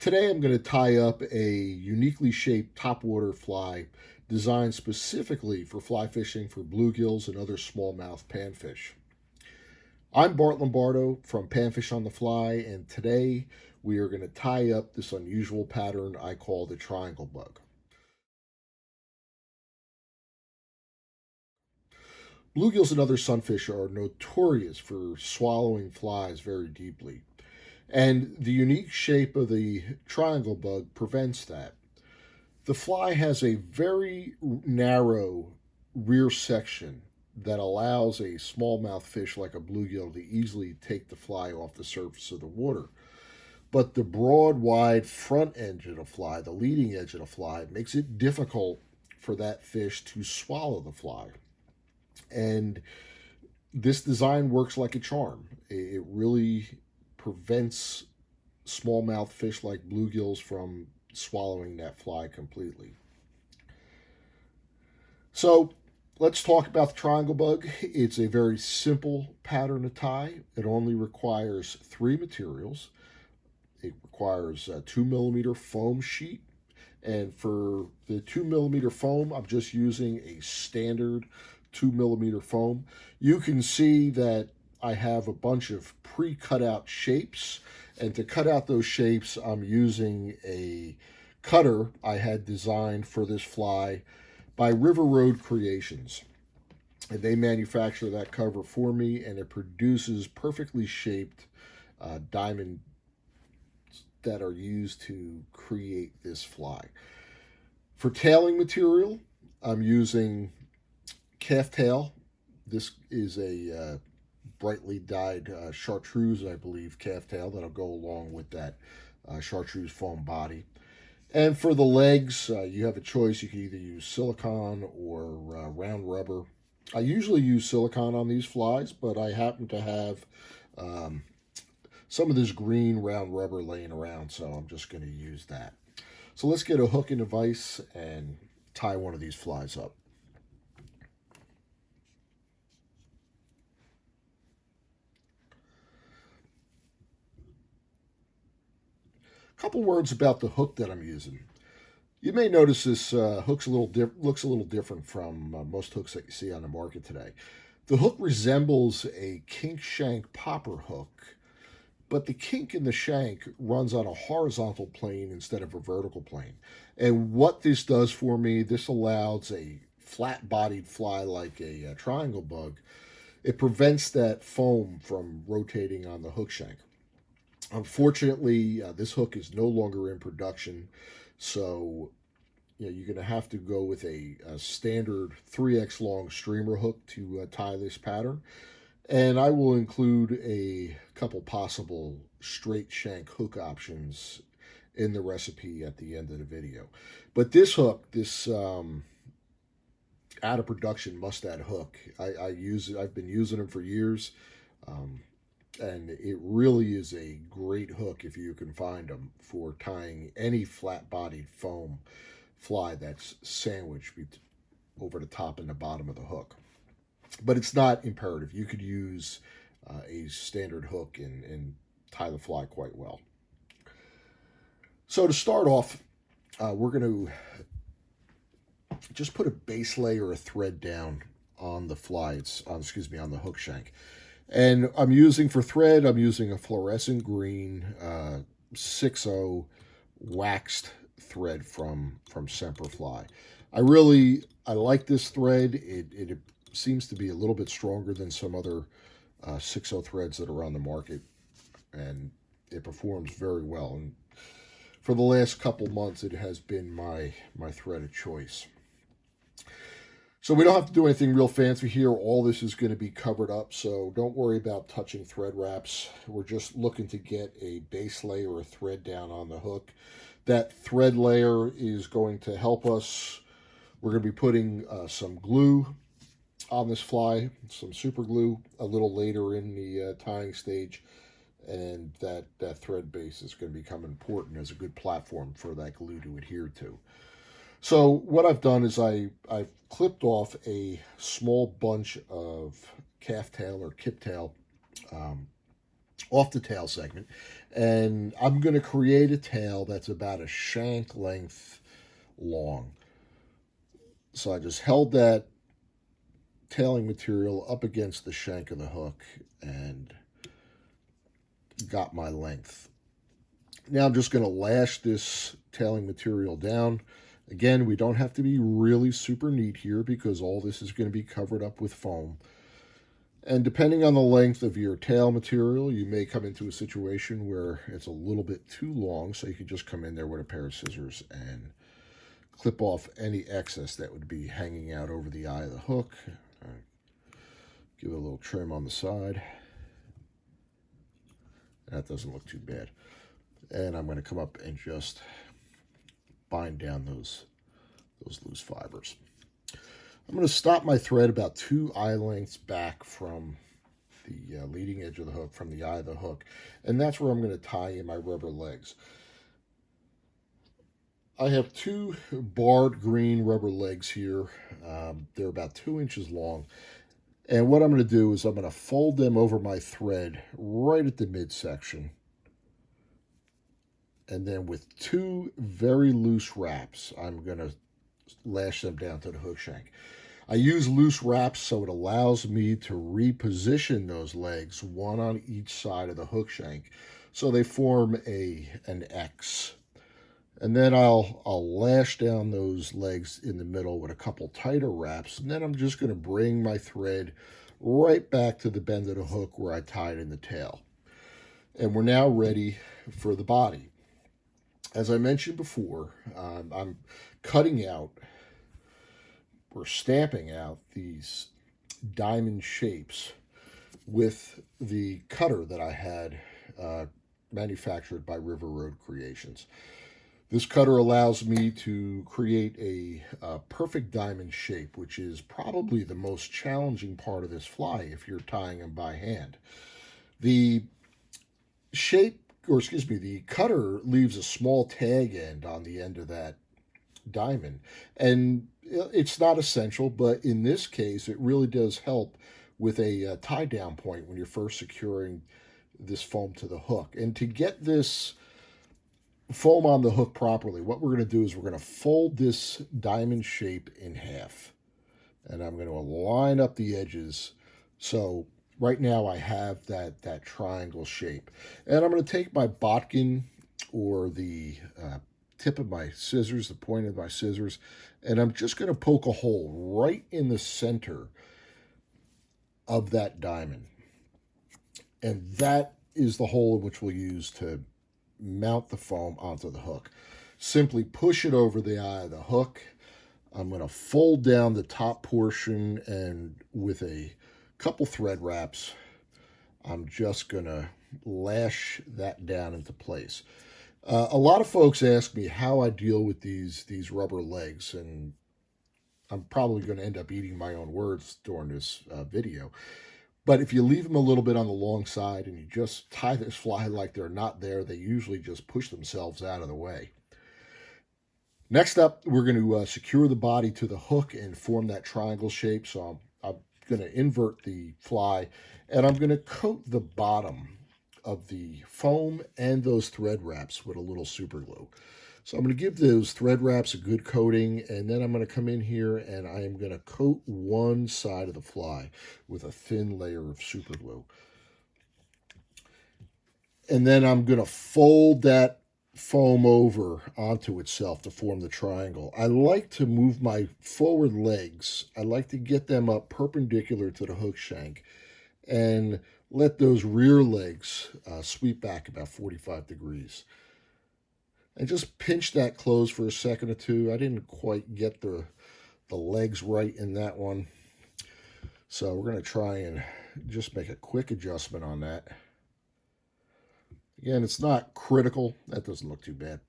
Today I'm going to tie up a uniquely shaped topwater fly designed specifically for fly fishing for bluegills and other smallmouth panfish. I'm Bart Lombardo from Panfish on the Fly, and today we are going to tie up this unusual pattern I call the triangle bug. Bluegills and other sunfish are notorious for swallowing flies very deeply, and the unique shape of the triangle bug prevents that. The fly has a very narrow rear section that allows a smallmouth fish like a bluegill to easily take the fly off the surface of the water. But the broad, wide front edge of the fly, the leading edge of the fly, makes it difficult for that fish to swallow the fly. And this design works like a charm. It really prevents smallmouth fish like bluegills from swallowing that fly completely. So let's talk about the triangle bug. It's a very simple pattern to tie. It only requires three materials. It requires a 2mm foam sheet. And for the 2mm foam, I'm just using a standard 2mm foam. You can see that I have a bunch of pre-cut out shapes. And to cut out those shapes, I'm using a cutter I had designed for this fly by River Road Creations. And they manufacture that cover for me, and it produces perfectly shaped diamonds that are used to create this fly. For tailing material, I'm using calf tail. This is a brightly dyed chartreuse, I believe, calf tail that'll go along with that chartreuse foam body. And for the legs, you have a choice. You can either use silicone or round rubber. I usually use silicone on these flies, but I happen to have some of this green round rubber laying around, so I'm just going to use that. So let's get a hook and a vise and tie one of these flies up. Couple words about the hook that I'm using. You may notice this hook's looks a little different from most hooks that you see on the market today. The hook resembles a kink shank popper hook, but the kink in the shank runs on a horizontal plane instead of a vertical plane. And what this does for me, this allows a flat-bodied fly like a triangle bug. It prevents that foam from rotating on the hook shank. Unfortunately, this hook is no longer in production, so you're going to have to go with a standard 3x long streamer hook to tie this pattern. And I will include a couple possible straight shank hook options in the recipe at the end of the video. But this hook, this out of production mustad hook, I use it. I've been using them for years. And it really is a great hook if you can find them for tying any flat-bodied foam fly that's sandwiched over the top and the bottom of the hook. But it's not imperative. You could use a standard hook and tie the fly quite well. So to start off, we're going to just put a base layer of thread down on the fly. On the hook shank. And for thread, I'm using a fluorescent green 6.0 waxed thread from Semperfli. I like this thread. It seems to be a little bit stronger than some other 6.0 threads that are on the market, and it performs very well. And for the last couple months, it has been my thread of choice. So we don't have to do anything real fancy here. All this is going to be covered up, so don't worry about touching thread wraps. We're just looking to get a base layer of thread down on the hook. That thread layer is going to help us. We're going to be putting some glue on this fly, some super glue, a little later in the tying stage, and that thread base is going to become important as a good platform for that glue to adhere to. So what I've done is I've clipped off a small bunch of calf tail or kip tail off the tail segment, And I'm going to create a tail that's about a shank length long. So I just held that tailing material up against the shank of the hook and got my length. Now I'm just going to lash this tailing material down. Again, we don't have to be really super neat here because all this is going to be covered up with foam. And depending on the length of your tail material, you may come into a situation where it's a little bit too long, so you can just come in there with a pair of scissors and clip off any excess that would be hanging out over the eye of the hook. Give it a little trim on the side. That doesn't look too bad. And I'm going to come up and just bind down those loose fibers. I'm going to stop my thread about 2 eye lengths back from the leading edge of the hook, from the eye of the hook, and that's where I'm going to tie in my rubber legs. I have 2 barred green rubber legs here. They're about 2 inches long, and what I'm going to do is I'm going to fold them over my thread right at the midsection, and then with 2 very loose wraps, I'm going to lash them down to the hook shank. I use loose wraps so it allows me to reposition those legs, one on each side of the hook shank, so they form an X. And then I'll lash down those legs in the middle with a couple tighter wraps, and then I'm just going to bring my thread right back to the bend of the hook where I tied in the tail. And we're now ready for the body. As I mentioned before, I'm cutting out or stamping out these diamond shapes with the cutter that I had manufactured by River Road Creations. This cutter allows me to create a perfect diamond shape, which is probably the most challenging part of this fly if you're tying them by hand. The cutter leaves a small tag end on the end of that diamond, and it's not essential, but in this case it really does help with a tie down point when you're first securing this foam to the hook. And to get this foam on the hook properly, what we're going to do is we're going to fold this diamond shape in half, and I'm going to line up the edges. So right now I have that triangle shape, and I'm going to take my bodkin or the tip of my scissors, the point of my scissors, and I'm just going to poke a hole right in the center of that diamond. And that is the hole in which we'll use to mount the foam onto the hook. Simply push it over the eye of the hook. I'm going to fold down the top portion, and with a couple thread wraps, I'm just going to lash that down into place. A lot of folks ask me how I deal with these rubber legs, and I'm probably going to end up eating my own words during this video. But if you leave them a little bit on the long side and you just tie this fly like they're not there, they usually just push themselves out of the way. Next up, we're going to secure the body to the hook and form that triangle shape. So I'm going to invert the fly, and I'm going to coat the bottom of the foam and those thread wraps with a little super glue. So I'm going to give those thread wraps a good coating, and then I'm going to come in here and I am going to coat one side of the fly with a thin layer of super glue. And then I'm going to fold that foam over onto itself to form the triangle. I like to move my forward legs. I like to get them up perpendicular to the hook shank and let those rear legs sweep back about 45 degrees. And just pinch that closed for a second or two. I didn't quite get the legs right in that one. So we're going to try and just make a quick adjustment on that. Again, it's not critical. That doesn't look too bad.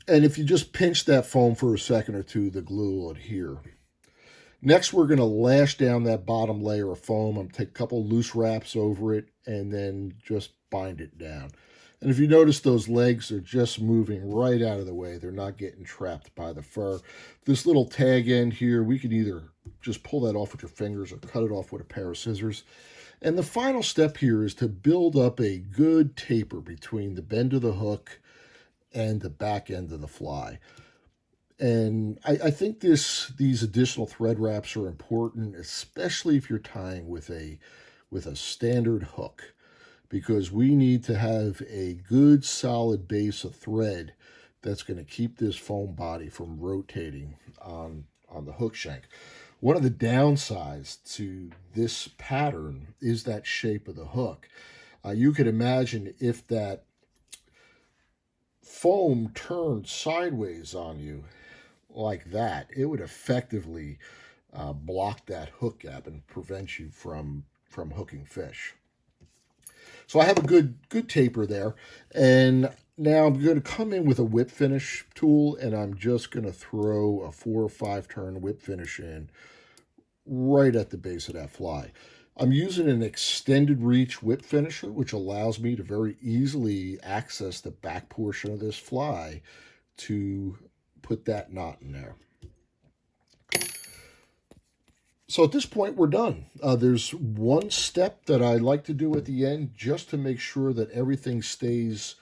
And if you just pinch that foam for a second or two, the glue will adhere. Next, we're going to lash down that bottom layer of foam. I'm going to take a couple loose wraps over it and then just bind it down. And if you notice, those legs are just moving right out of the way. They're not getting trapped by the fur. This little tag end here, we can either just pull that off with your fingers or cut it off with a pair of scissors. And the final step here is to build up a good taper between the bend of the hook and the back end of the fly. And I think these additional thread wraps are important, especially if you're tying with a standard hook, because we need to have a good solid base of thread that's going to keep this foam body from rotating on the hook shank. One of the downsides to this pattern is that shape of the hook. You could imagine if that foam turned sideways on you like that, it would effectively block that hook gap and prevent you from hooking fish. So I have a good taper there, and now I'm going to come in with a whip finish tool, and I'm just going to throw a 4 or 5 turn whip finish in right at the base of that fly. I'm using an extended reach whip finisher, which allows me to very easily access the back portion of this fly to put that knot in there. So at this point, we're done. There's one step that I like to do at the end just to make sure that everything stays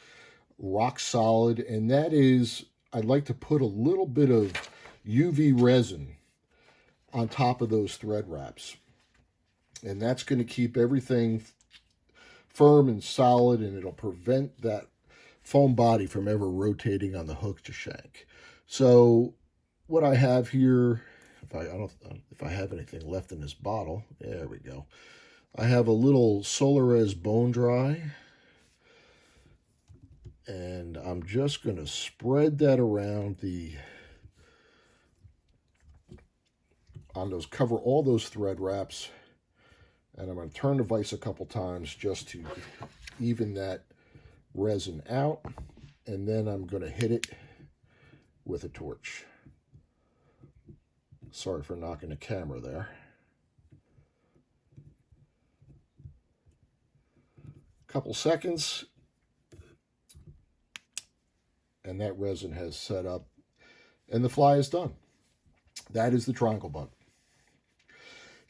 rock solid, and that is I'd like to put a little bit of UV resin on top of those thread wraps. And that's going to keep everything firm and solid, and it'll prevent that foam body from ever rotating on the hook to shank. So what I have here, if I have anything left in this bottle, there we go. I have a little Solarez bone dry, and I'm just going to spread that around cover all those thread wraps, and I'm going to turn the vise a couple times just to even that resin out, and then I'm going to hit it with a torch. Sorry for knocking the camera there. Couple seconds, and that resin has set up, and the fly is done. That is the triangle bug.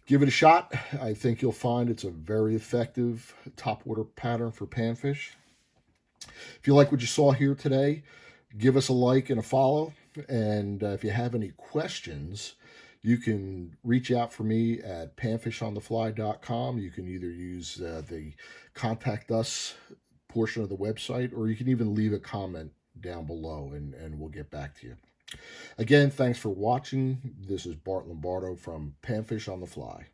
Give it a shot. I think you'll find it's a very effective topwater pattern for panfish. If you like what you saw here today, give us a like and a follow. And if you have any questions, you can reach out for me at panfishonthefly.com. You can either use the contact us portion of the website, or you can even leave a comment down below, and we'll get back to you. Again, thanks for watching. This is Bart Lombardo from Panfish on the Fly.